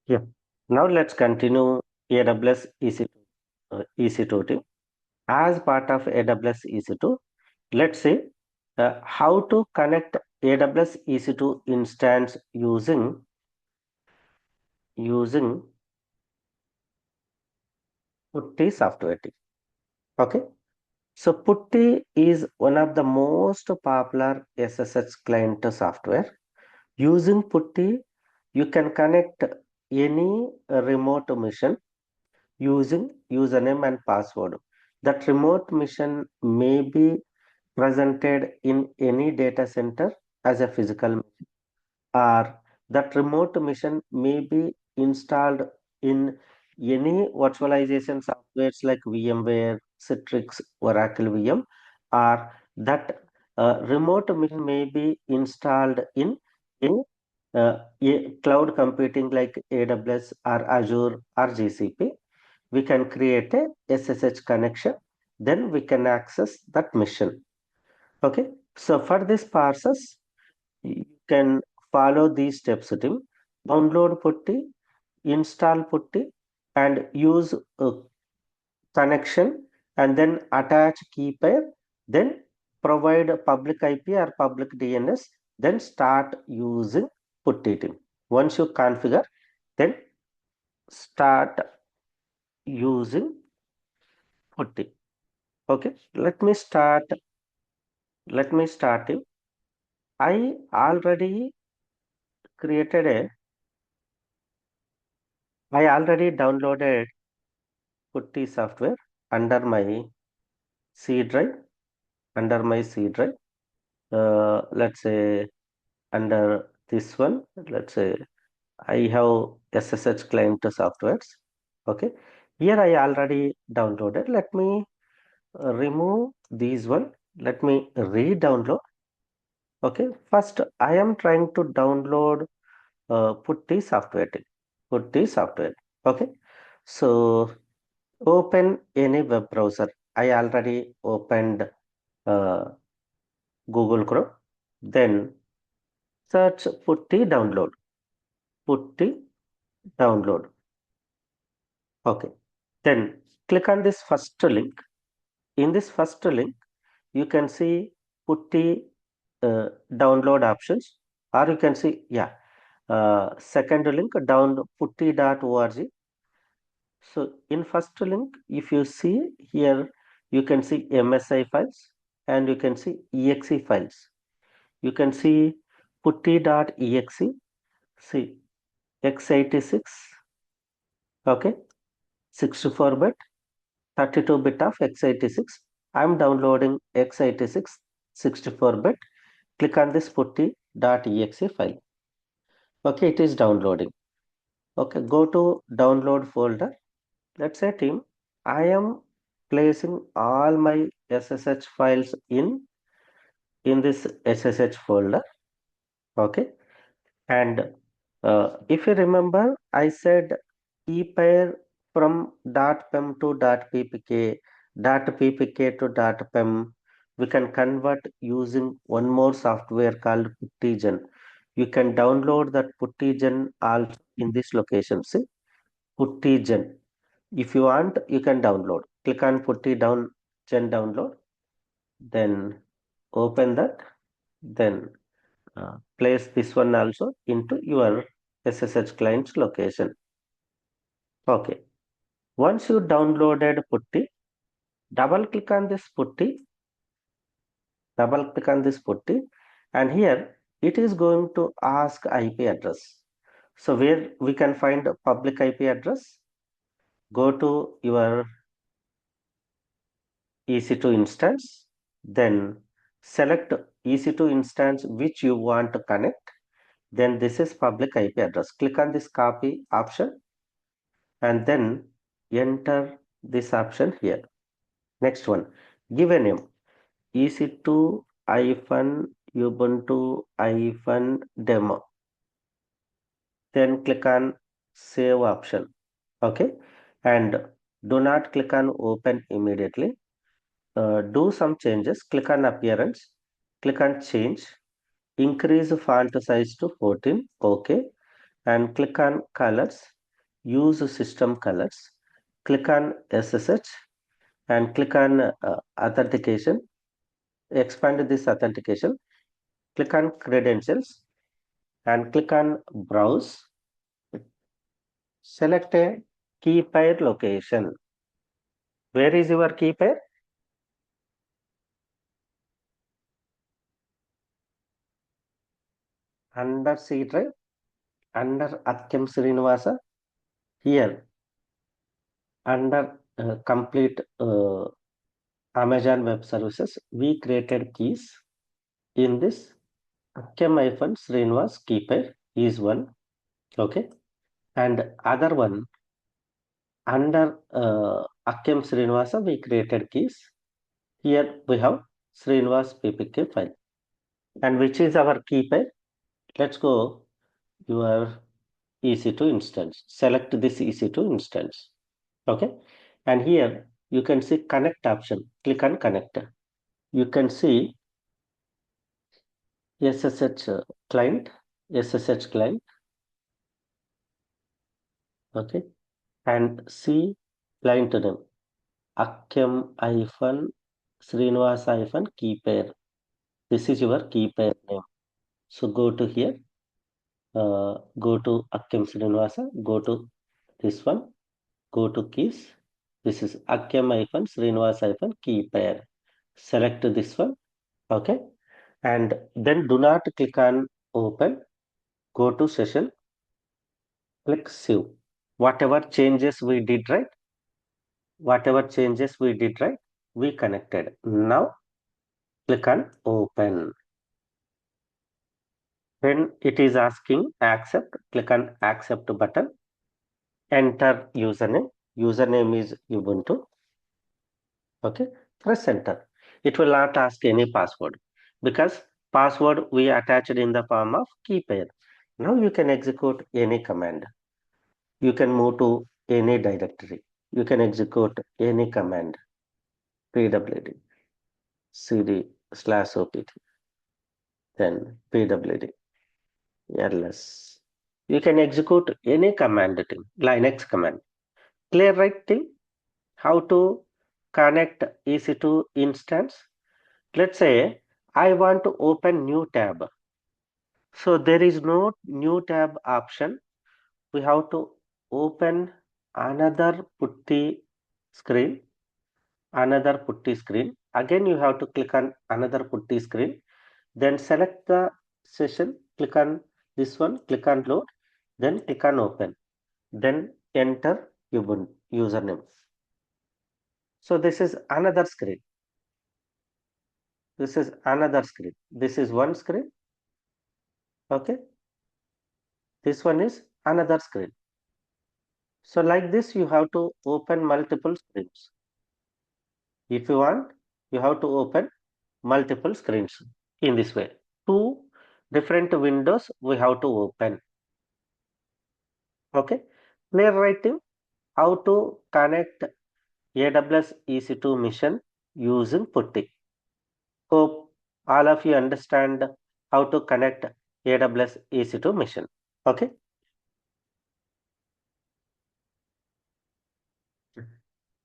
Yeah. Now let's continue AWS EC2 team. As part of AWS EC2, let's see how to connect AWS EC2 instance using Putty software team. Okay. So Putty is one of the most popular SSH client software. Using Putty, you can connect any remote machine using username and password. That remote mission may be presented in any data center as a physical, or that remote mission may be installed in any virtualization softwares like VMware, Citrix, Oracle VM, or that remote mission may be installed in a cloud computing like AWS or Azure or GCP. We can create a SSH connection, then we can access that mission. Okay, so for this process, you can follow these steps. Team. Download Putty, install Putty, and use a connection, and then attach key pair, then provide a public IP or public DNS, then start using Putty. Team. Once you configure, then start using Putty. Okay, let me start it. I already created a I already downloaded Putty software under my C drive, under my C drive. Let's say under this one, let's say I have SSH client softwares. Okay, here I already downloaded. Let me remove these one. Let me re-download. Okay, first I am trying to download Putty software. Putty software. Okay, so open any web browser. I already opened uh, Google Chrome. Then search Putty download. Putty download. Okay. Then click on this first link. In this first link, you can see Putty download options, or you can see, yeah, second link down putty.org. So in first link, if you see here, you can see MSI files and you can see exe files. You can see putty.exe, see x86, okay, 64-bit, 32-bit of x86. I'm downloading x86 64-bit. Click on this putty.exe file. Okay, it is downloading. Okay, go to download folder. Let's say team, I am placing all my SSH files in this SSH folder. Okay, and if you remember, I said key pair from .pem to .ppk, .ppk to .pem. We can convert using one more software called Puttygen. You can download that Puttygen also in this location. See, Puttygen. If you want, you can download. Click on Putty Gen download. Then open that. Then place this one also into your SSH client's location. Okay. Once you downloaded Putty, double click on this Putty, and here it is going to ask IP address. So where we can find a public IP address, go to your EC2 instance, then select EC2 instance which you want to connect. Then this is public IP address. Click on this copy option and then enter this option here. Next one, give a name EC2 Ubuntu demo. Then click on save option. Okay, and do not click on open immediately. Do some changes. Click on appearance, click on change, increase font size to 14. Okay, and click on colors. use system colors, click on SSH and click on authentication, expand this authentication, click on credentials and click on browse, select a key pair location. Where is your key pair? Under C drive, under Akkem Sreenivas, here under complete Amazon Web Services, we created keys. In this Akkem Sreenivas key pair is one, okay, and other one under Akkem Sreenivas we created keys. Here we have Sreenivas PPK file, and which is our key pair? Let's go your EC2 instance. Select this EC2 instance. Okay. And here you can see connect option. Click on connect. You can see SSH client, SSH client. Okay. And see client name. Akkem Sreenivas key pair. This is your key pair name. So go to here. Go to Akkem Sreenivas. Go to this one. Go to keys. This is Akkem Sreenivas key pair. Select this one. Okay. And then do not click on open. Go to session. Click save. Whatever changes we did right. We connected. Now click on open. When it is asking accept, click on accept button. Enter username. Username is Ubuntu. Okay, press enter. It will not ask any password because password we attached in the form of key pair. Now you can execute any command. You can move to any directory. You can execute any command. pwd cd/opt, then pwd ls. You can execute any command thing, Linux command. Clear right thing? How to connect EC2 instance? Let's say I want to open new tab. So there is no new tab option. We have to open another Putty screen. Again, you have to click on another Putty screen. Then select the session. Click on this one. Click on load. Then click on open. Then enter Ubuntu username. So this is another screen. This is another screen. This is one screen. Okay. This one is another screen. So like this, you have to open multiple screens. If you want, you have to open multiple screens in this way. Two different windows we have to open. Okay. Clear writing how to connect AWS EC2 mission using Putty. Hope all of you understand how to connect AWS EC2 mission. Okay.